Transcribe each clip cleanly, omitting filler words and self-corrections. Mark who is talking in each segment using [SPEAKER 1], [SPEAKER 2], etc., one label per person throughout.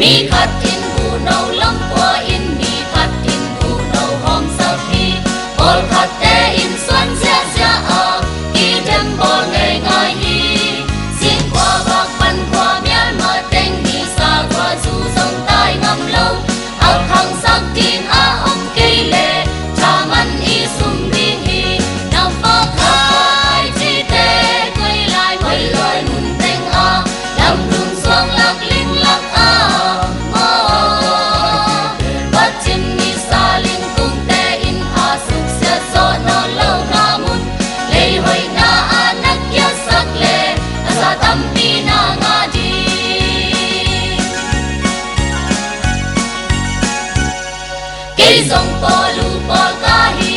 [SPEAKER 1] mi khát in bu nâu lắm qua in mi khát in bu nâu hôm sau khi bol khát te in xuân giá giá khi đêm bol ngày ngày hi xin qua bạc ban qua miên mà tên mi xa qua du sông tai ngâm lâu áo khang sắc tin ông cây lệ cha man y sum đi hi nào phó khai chi te quay lại mun tên làm đường xuân lạc linh lạc sông polu pol kahi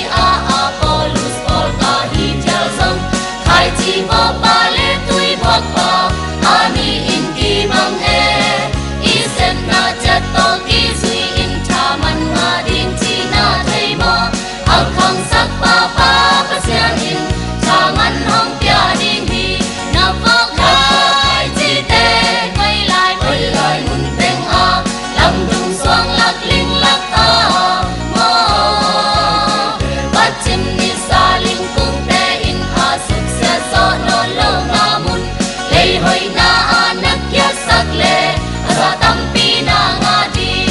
[SPEAKER 1] polus pol kahi chal sông khai chi bo pa le tui bok pa ami in ki mang e isen na chat to ki zui in tha man nga ding chi na thei mo ang khang sak pa pa sian in tha man hong pya ding hi na phok khai chi te quay lại mun teng lam dung xoang lạc linh lạc sa tampi na nga di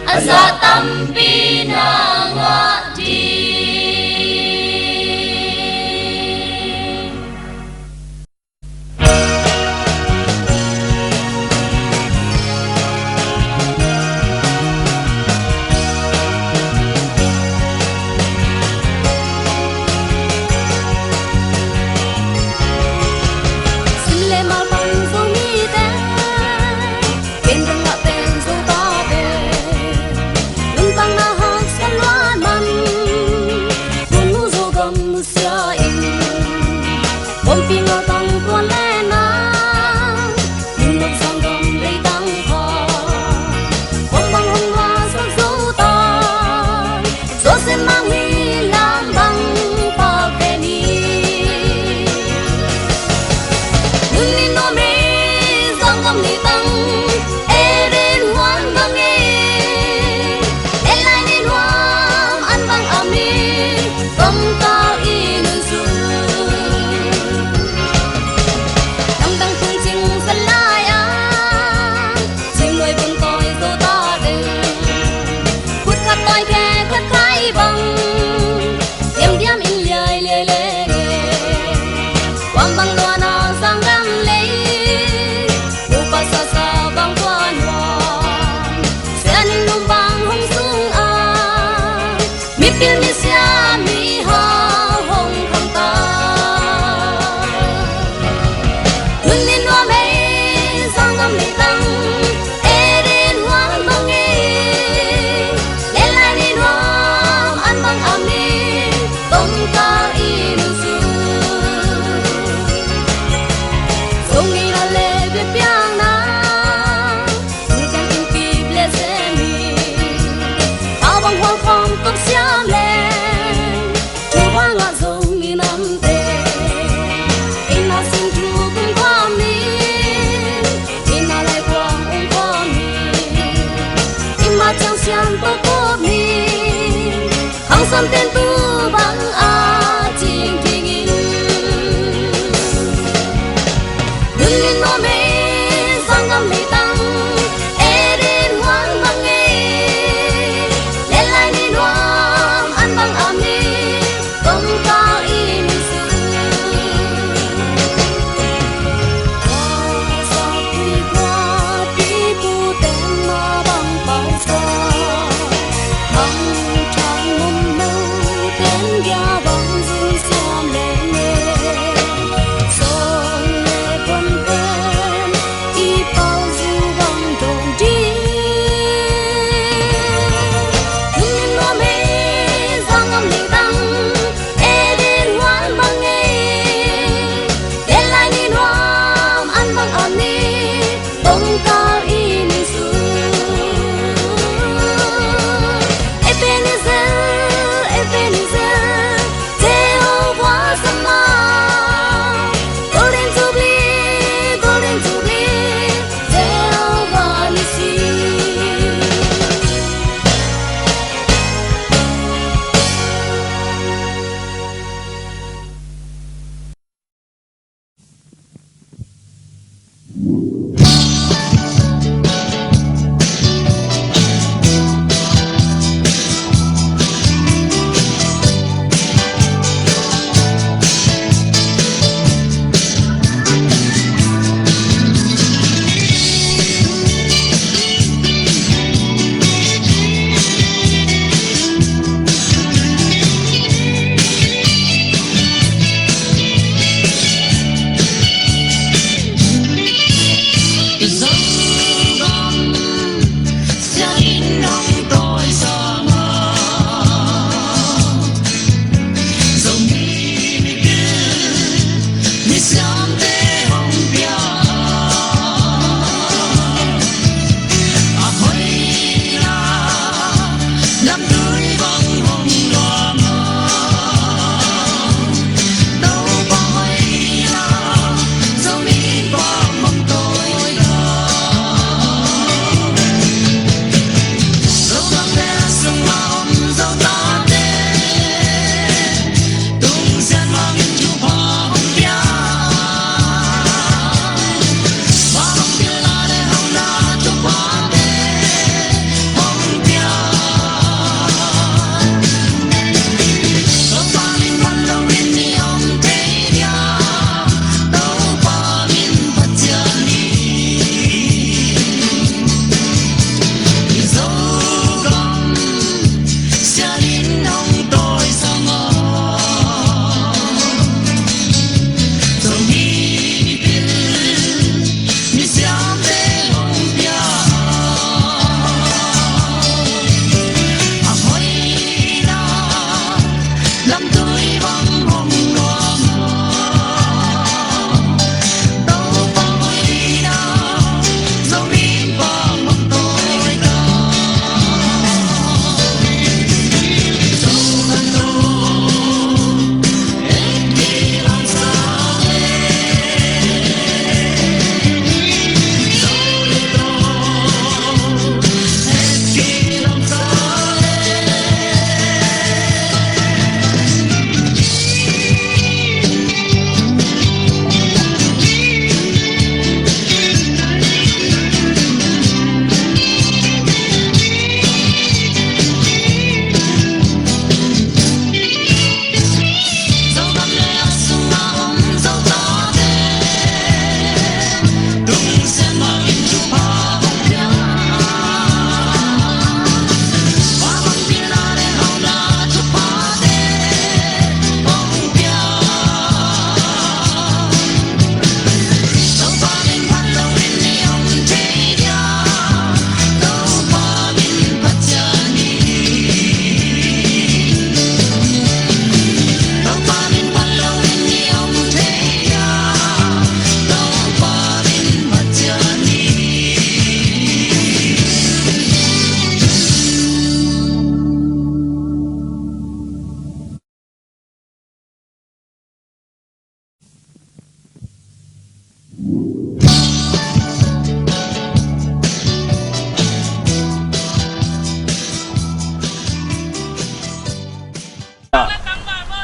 [SPEAKER 2] Hãy subscribe cho kênh Ghiền Mì Gõ để không bỏ lỡ những video hấp dẫn.
[SPEAKER 1] 눈린 몸에 상감리 땅 에린 환방에 렐라니 노암 안방 암니 뻥까 이니스 와서 비과 비부 땜마 방발사 방창 몸무 땜갸 방승 xiam레네 손에 본pen 이 pauzu bằng trồn đi 눈린 몸에 상암 리 tăng 에덴 hoan bằng nghe lên lại ni noam ăn bằng ẩm ni bông cao y ni su Ebenezer Ebenezer Jehovah sama Golden Jubilee Jehovah Nissi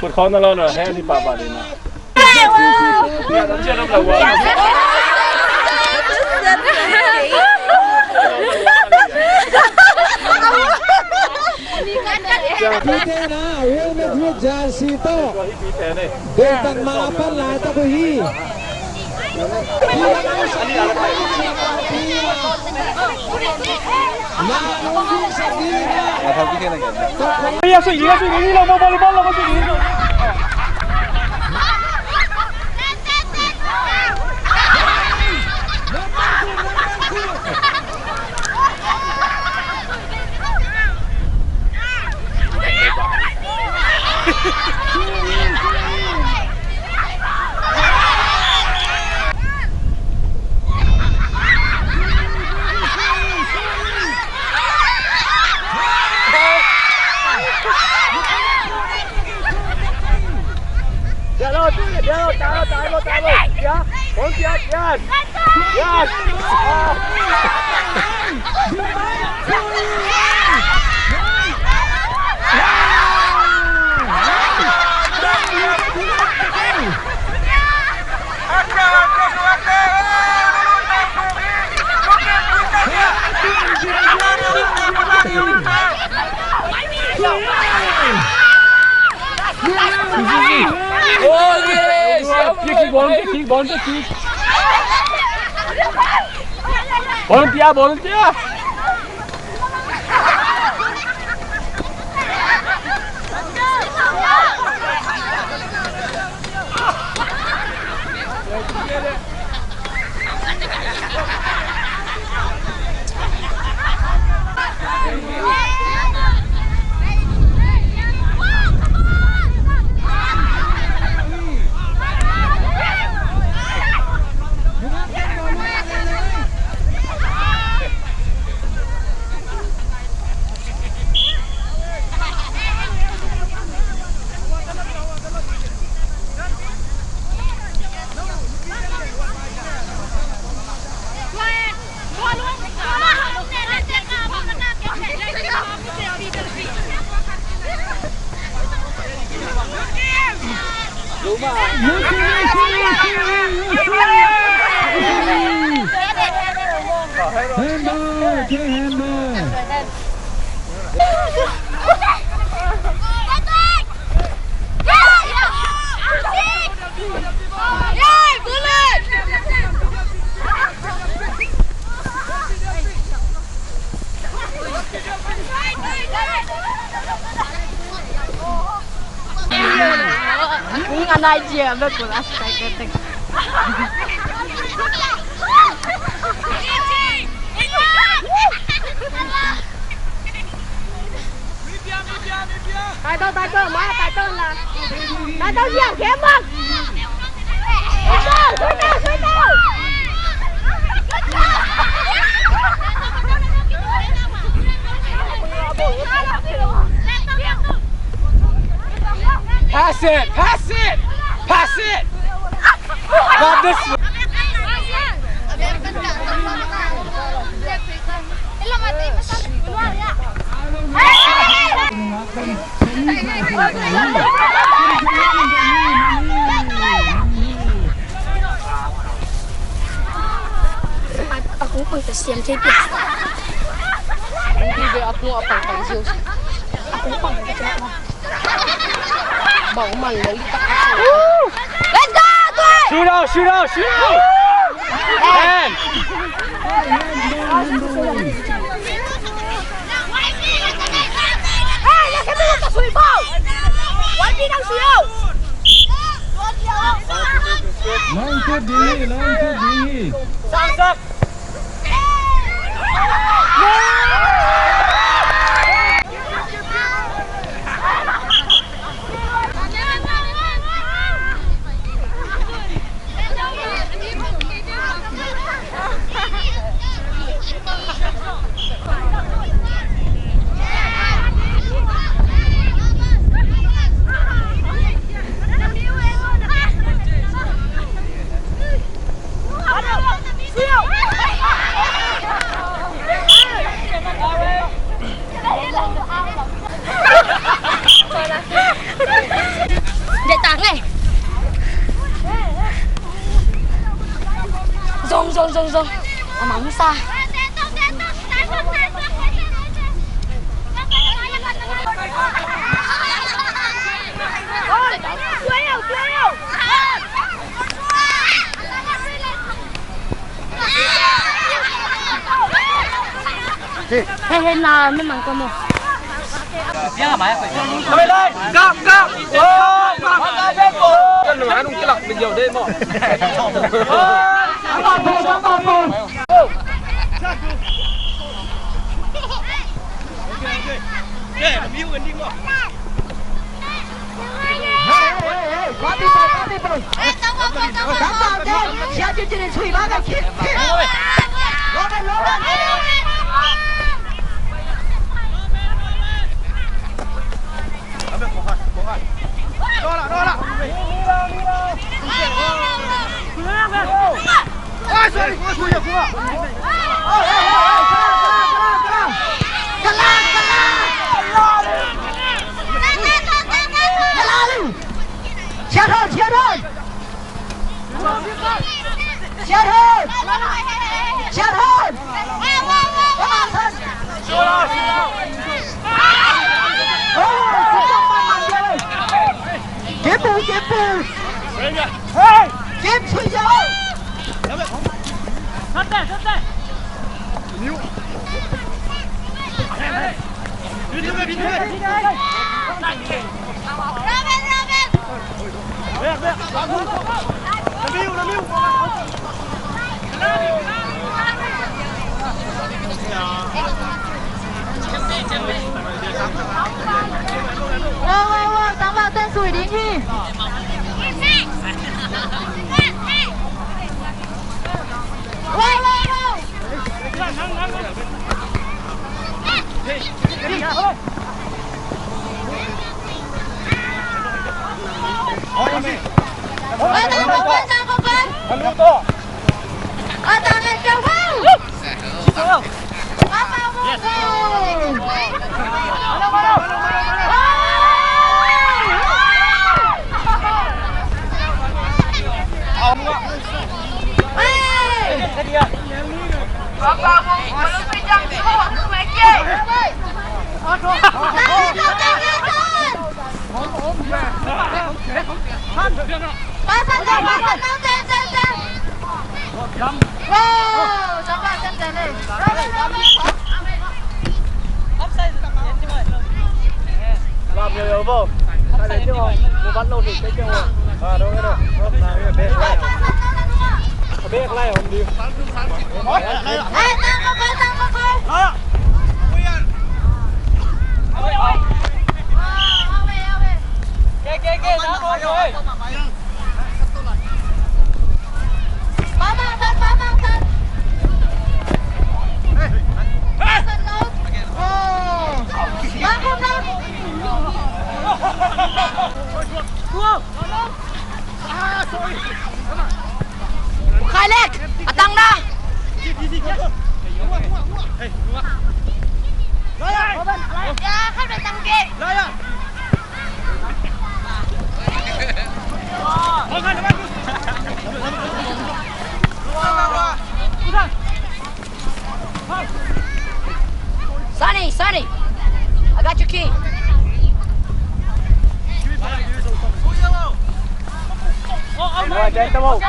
[SPEAKER 2] Put corn alone or hand in Papa. Yeah, that's Sito dengan maafan lah tak boleh.
[SPEAKER 3] Iya, sudah, ini lah, mau volleyball lah, masih ini. Taruh, ya, kontiak, yes. Volunteer. Ingat aja, betul astaga. Tại tôi mà tại tôi là tại tôi gieo kém không? Suy tôi. Pass it. Not this one.
[SPEAKER 4] Aku pun kesian cipis. Nanti dia aku apa panggil? Aku pang kecil. Bang man lagi tak kasih. Let's go!
[SPEAKER 3] Shoot out! And
[SPEAKER 4] hey, nak kami nak suit ball. Wadi nang siau.
[SPEAKER 2] Langkah dini.
[SPEAKER 3] Sang.
[SPEAKER 4] Zong. Amang sa.
[SPEAKER 3] 嘿嘿，那没忙过么？
[SPEAKER 2] ไปเลยกับโอ้กันหนูนุ่งกลับเป็นเดียวได้หมด
[SPEAKER 4] 下去这里吹把个气，落来落来。前头，前头，前头，前头，接步，接步，接吹脚。上带，上带。牛。别停，别停，别停。不要，打住！那没有，那没有。哇！长发真水淋去。哇！làm nhiều vô, tại để chưa một bắt lâu thì cái chưa à đâu cái đâu, nào bây giờ bé này không đi. Kê đá thôi rồi. Bám thân. Khai lên, tăng ra. Dạ, không được tăng kia. Sonny, I got your key.
[SPEAKER 2] Rồi, trên tao không?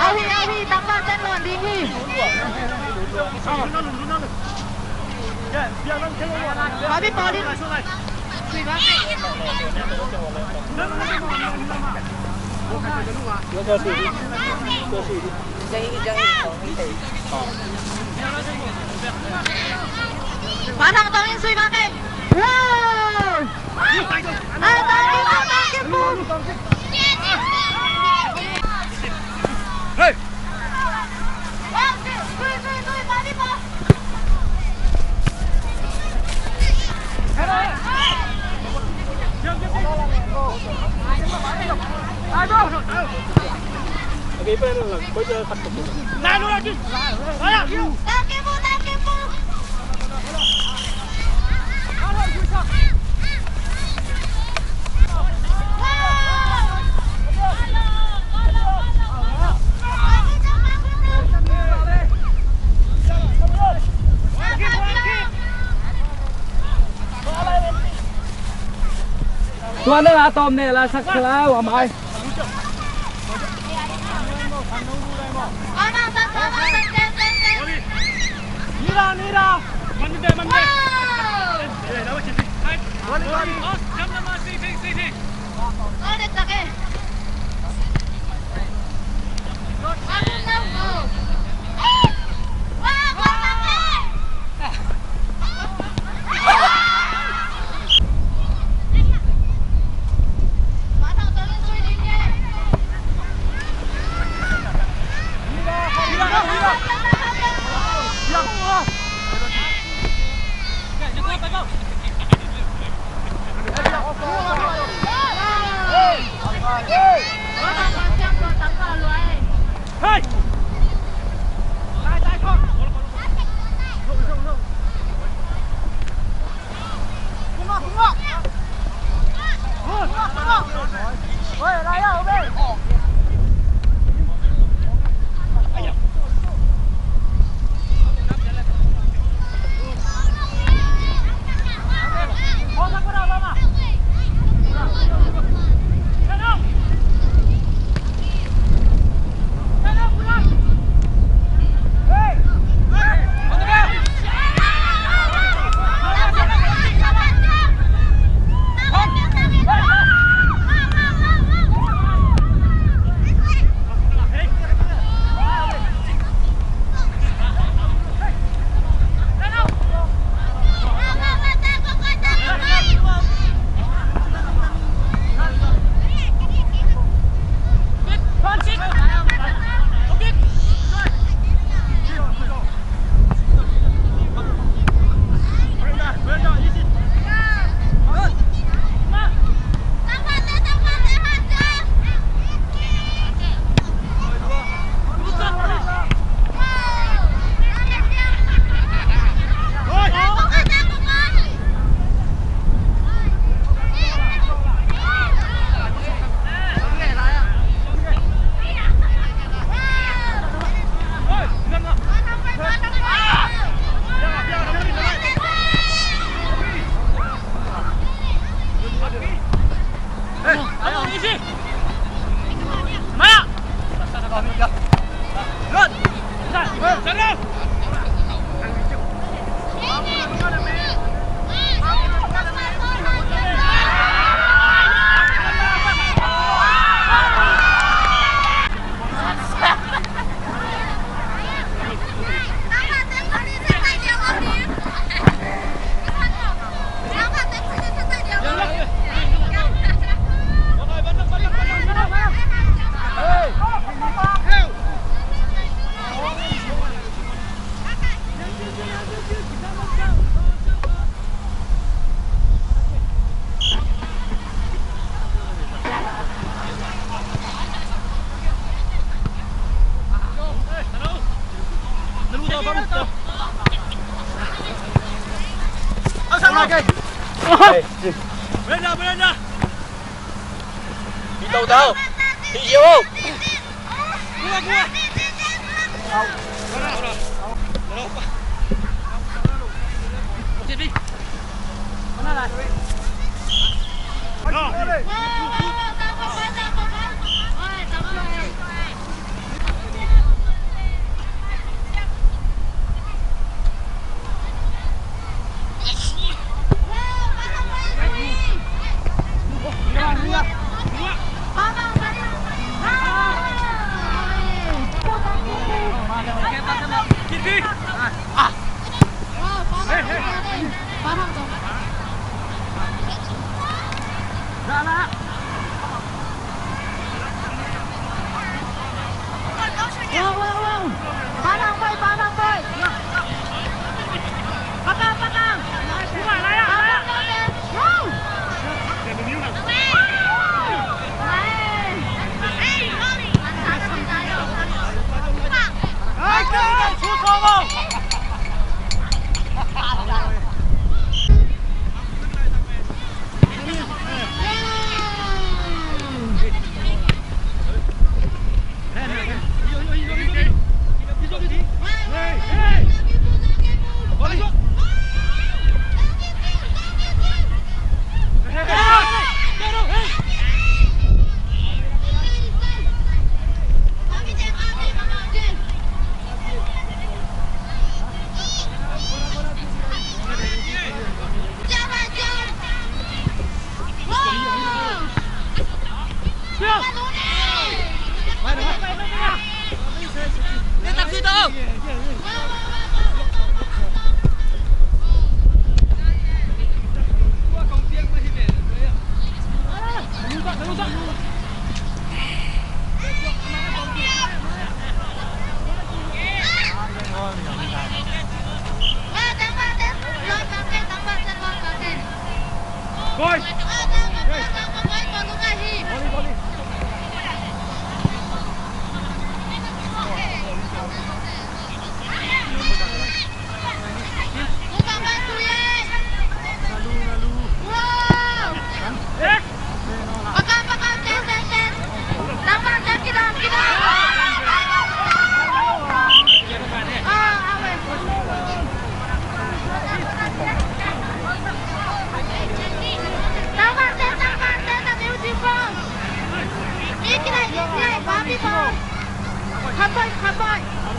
[SPEAKER 4] Awi, tambah channel đi đi. Bà biết bò đi. Phá thằng tao lên suy ba em. Wow. Tao đi vào ba cái bùm. Hey. Tôi bà đi bò.
[SPEAKER 2] Cái bên là bây giờ thật tục.
[SPEAKER 4] Này luôn chứ. Tao kiếm vô.
[SPEAKER 2] Xuân nữa là tôm này là sắc lá quả mai. Bên ra. Đi đâu đâu? Đi nhiều không?
[SPEAKER 4] Khắp bay.